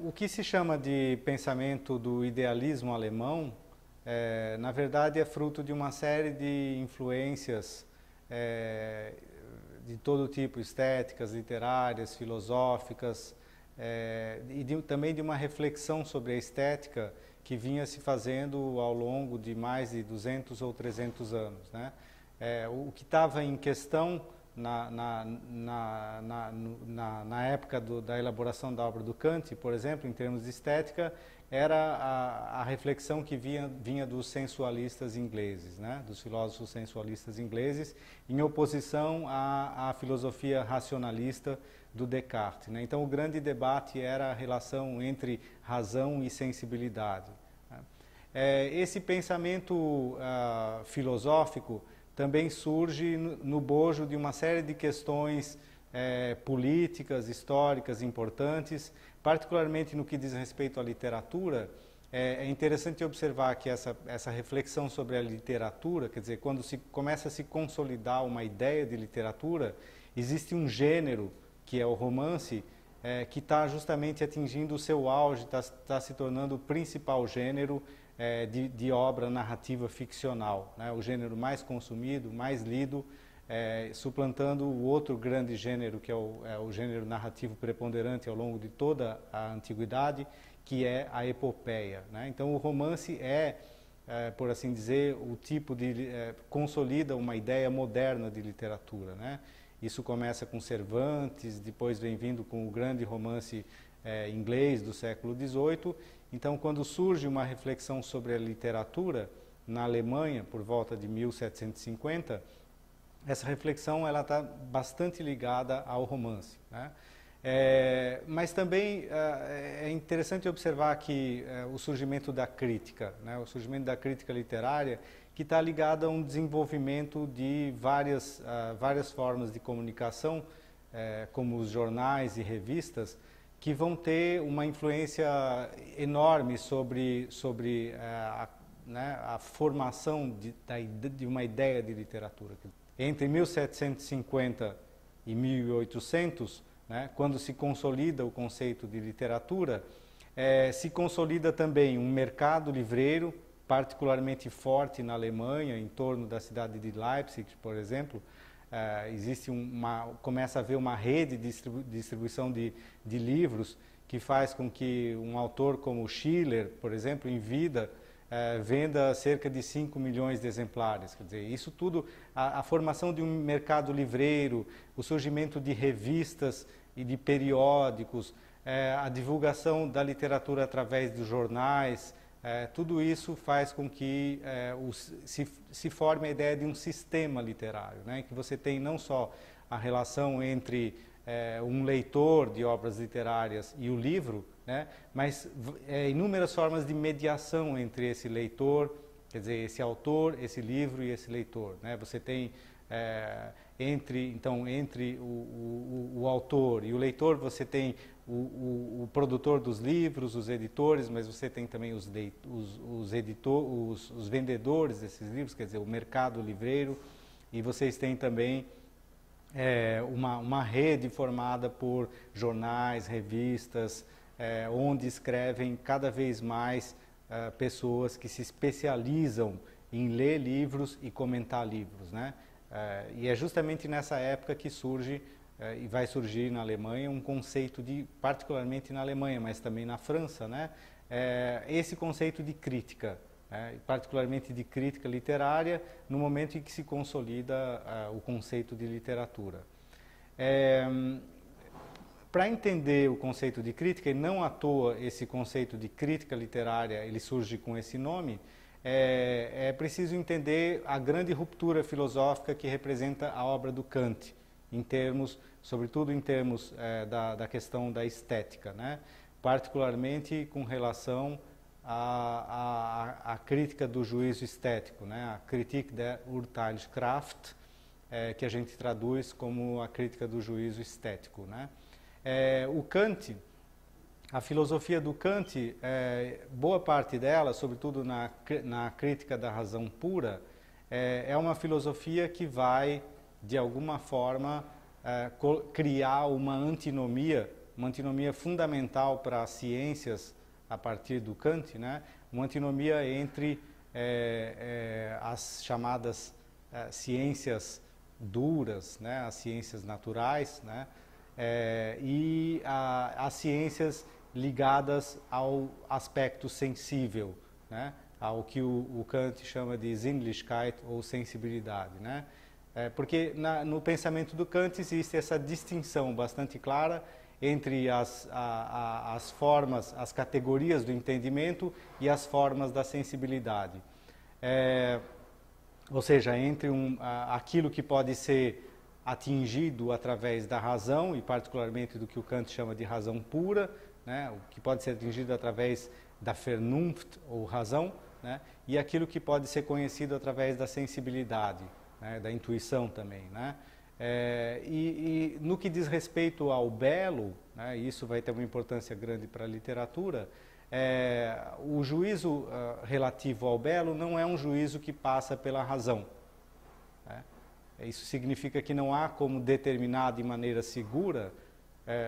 O que se chama de pensamento do idealismo alemão, na verdade é fruto de uma série de influências de todo tipo, estéticas, literárias, filosóficas, também de uma reflexão sobre a estética que vinha se fazendo ao longo de mais de 200 ou 300 anos, né? O que estava em questão na época da elaboração da obra do Kant, por exemplo, em termos de estética, era a reflexão que vinha dos sensualistas ingleses, né? Dos filósofos sensualistas ingleses, em oposição à filosofia racionalista do Descartes, né? Então, o grande debate era a relação entre razão e sensibilidade, né? Esse pensamento filosófico também surge no bojo de uma série de questões políticas, históricas importantes, particularmente no que diz respeito à literatura. É interessante observar que essa reflexão sobre a literatura, quer dizer, quando se começa a se consolidar uma ideia de literatura, existe um gênero, que é o romance, que está justamente atingindo o seu auge, está se tornando o principal gênero de obra narrativa ficcional, né? O gênero mais consumido, mais lido, suplantando o outro grande gênero, que é o gênero narrativo preponderante ao longo de toda a antiguidade, que é a epopeia, né? Então o romance por assim dizer, o tipo consolida uma ideia moderna de literatura, né? Isso começa com Cervantes, depois vem vindo com o grande romance inglês do século XVIII. Então, quando surge uma reflexão sobre a literatura na Alemanha, por volta de 1750, essa reflexão está bastante ligada ao romance, né? Mas também é interessante observar que o surgimento da crítica, né? O surgimento da crítica literária, que está ligado a um desenvolvimento de várias formas de comunicação, como os jornais e revistas, que vão ter uma influência enorme sobre a formação de uma ideia de literatura. Entre 1750 e 1800, né, quando se consolida o conceito de literatura, se consolida também um mercado livreiro, particularmente forte na Alemanha, em torno da cidade de Leipzig, por exemplo. Começa a haver uma rede de distribuição de livros que faz com que um autor como Schiller, por exemplo, em vida, venda cerca de 5 milhões de exemplares. Quer dizer, isso tudo, a formação de um mercado livreiro, o surgimento de revistas e de periódicos, a divulgação da literatura através dos jornais, tudo isso faz com que se forme a ideia de um sistema literário, né? Que você tem não só a relação entre um leitor de obras literárias e o livro, né? Mas inúmeras formas de mediação entre esse leitor, quer dizer, esse autor, esse livro e esse leitor, né? Você tem entre o autor e o leitor, você tem o produtor dos livros, os editores, mas você tem também os vendedores desses livros, quer dizer, o mercado livreiro, e vocês têm também uma rede formada por jornais, revistas, onde escrevem cada vez mais pessoas que se especializam em ler livros e comentar livros, né? E é justamente nessa época que surge e vai surgir na Alemanha um conceito particularmente na Alemanha, mas também na França, né? Esse conceito de crítica, particularmente de crítica literária, no momento em que se consolida o conceito de literatura. Para entender o conceito de crítica, e não à toa esse conceito de crítica literária ele surge com esse nome, é preciso entender a grande ruptura filosófica que representa a obra do Kant, sobretudo em termos da questão da estética, né? Particularmente com relação à crítica do juízo estético, né? A Kritik der Urteilskraft, que a gente traduz como a crítica do juízo estético, né? O Kant, a filosofia do Kant, boa parte dela, sobretudo na crítica da razão pura, é uma filosofia que vai, de alguma forma, criar uma antinomia uma antinomia fundamental para as ciências a partir do Kant, né? Uma antinomia entre as chamadas ciências duras, né? As ciências naturais, né? E as ciências ligadas ao aspecto sensível, né? Ao que o Kant chama de Sinnlichkeit ou sensibilidade, né? Porque no pensamento do Kant existe essa distinção bastante clara entre as formas, as categorias do entendimento e as formas da sensibilidade. Ou seja, entre aquilo que pode ser atingido através da razão, e particularmente do que o Kant chama de razão pura, né, o que pode ser atingido através da Vernunft, ou razão, né, e aquilo que pode ser conhecido através da sensibilidade, né, da intuição também, né. E no que diz respeito ao belo, né, isso vai ter uma importância grande para a literatura, o juízo relativo ao belo não é um juízo que passa pela razão. Né? Isso significa que não há como determinar de maneira segura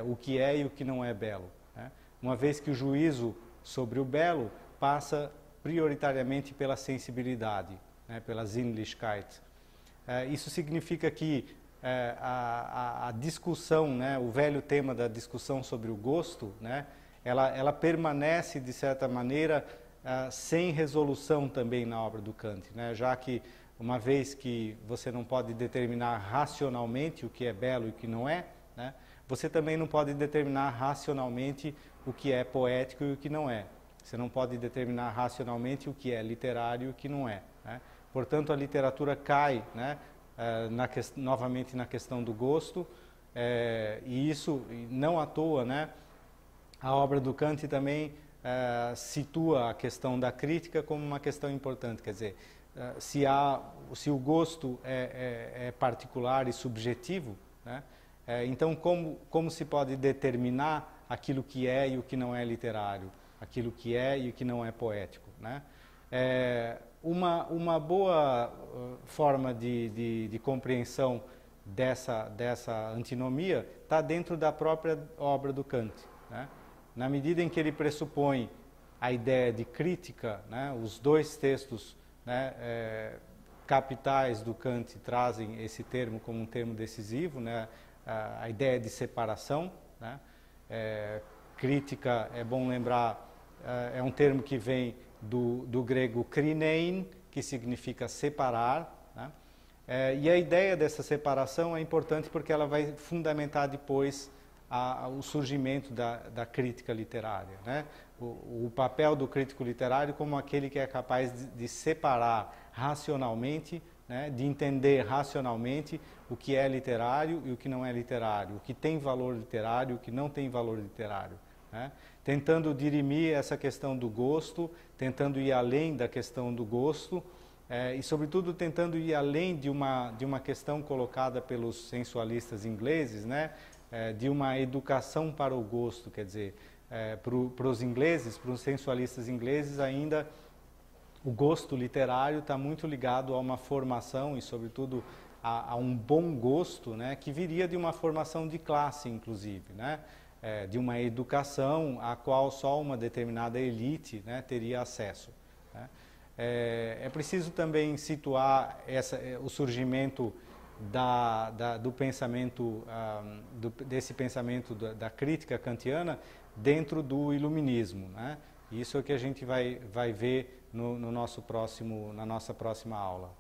o que é e o que não é belo. Né? Uma vez que o juízo sobre o belo passa prioritariamente pela sensibilidade, né, pela Sinnlichkeit. Isso significa que a discussão, né, o velho tema da discussão sobre o gosto, né, ela permanece, de certa maneira, sem resolução também na obra do Kant, né, já que, uma vez que você não pode determinar racionalmente o que é belo e o que não é, né, você também não pode determinar racionalmente o que é poético e o que não é. Você não pode determinar racionalmente o que é literário e o que não é. Né? Portanto, a literatura cai, né, novamente na questão do gosto, e isso, não à toa, né, a obra do Kant também situa a questão da crítica como uma questão importante. Quer dizer, se o gosto é particular e subjetivo, né, então como se pode determinar aquilo que é e o que não é literário, aquilo que é e o que não é poético, né? Uma boa forma de compreensão dessa antinomia está dentro da própria obra do Kant, né? Na medida em que ele pressupõe a ideia de crítica, né? Os dois textos, né, capitais do Kant trazem esse termo como um termo decisivo, né? A ideia de separação, né? Crítica, é bom lembrar, é um termo que vem do grego krinein, que significa separar, né? E a ideia dessa separação é importante porque ela vai fundamentar depois o surgimento da crítica literária, né? O papel do crítico literário como aquele que é capaz de separar racionalmente, né? De entender racionalmente o que é literário e o que não é literário, o que tem valor literário e o que não tem valor literário, né? Tentando dirimir essa questão do gosto, tentando ir além da questão do gosto, e sobretudo tentando ir além de uma questão colocada pelos sensualistas ingleses, né? De uma educação para o gosto, quer dizer, para os ingleses, para os sensualistas ingleses ainda o gosto literário está muito ligado a uma formação e sobretudo a um bom gosto, né? Que viria de uma formação de classe, inclusive, né? De uma educação a qual só uma determinada elite, né, teria acesso, né? É preciso também situar o surgimento do pensamento, desse pensamento da crítica kantiana dentro do iluminismo, né? Isso é o que a gente vai ver na nossa próxima aula.